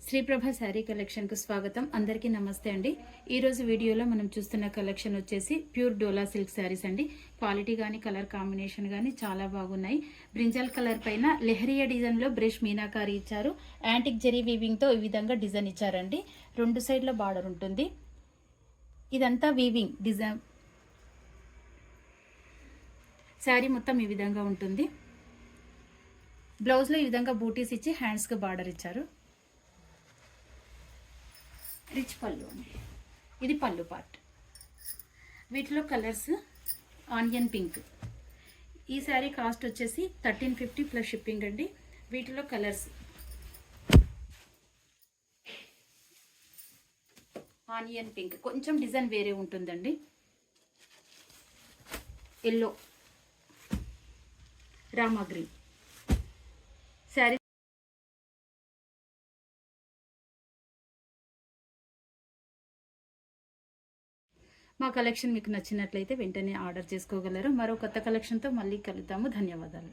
Sriprabha sari collection కు స్వాగతం. అందరికీ నమస్తే అండి. ఈ రోజు వీడియోలో మనం చూస్తున్న కలెక్షన్ వచ్చేసి ప్యూర్ డోలా సిల్క్ శారీస్ అండి. క్వాలిటీ గానీ కలర్ కాంబినేషన్ గానీ చాలా బాగున్నాయి. బ్రింజల్ కలర్ పైన లెహరియా డిజైన్ లో బ్రష్ మీనాకారి ఇచ్చారు. యాంటిక్ జెరీ వీవింగ్ తో ఈ విధంగా డిజైన్ ఇచ్చారండి. రెండు సైడ్ల బార్డర్ ఉంటుంది. ఇదంతా వీవింగ్ డిజైన్. శారీ మొత్తం ఈ విధంగా ఉంటుంది. బ్లౌజ్ లో ఈ విధంగా బూటీస్ ఇచ్చి హ్యాండ్స్ కు బార్డర్ ఇచ్చారు. రిచ్ పళ్ళు అండి. ఇది పళ్ళు పార్ట్. వీటిలో కలర్స్ ఆనియన్ పింక్. ఈ శారీ కాస్ట్ వచ్చేసి 1350 ప్లస్ షిప్పింగ్ అండి. వీటిలో కలర్స్ ఆనియన్ పింక్, కొంచెం డిజైన్ వేరే ఉంటుందండి. Yellow, Rama green. శారీ మా కలెక్షన్ మీకు నచ్చినట్లయితే వెంటనే ఆర్డర్ చేసుకోగలరు. మరో కొత్త కలెక్షన్తో మళ్ళీ కలుద్దాము. ధన్యవాదాలు.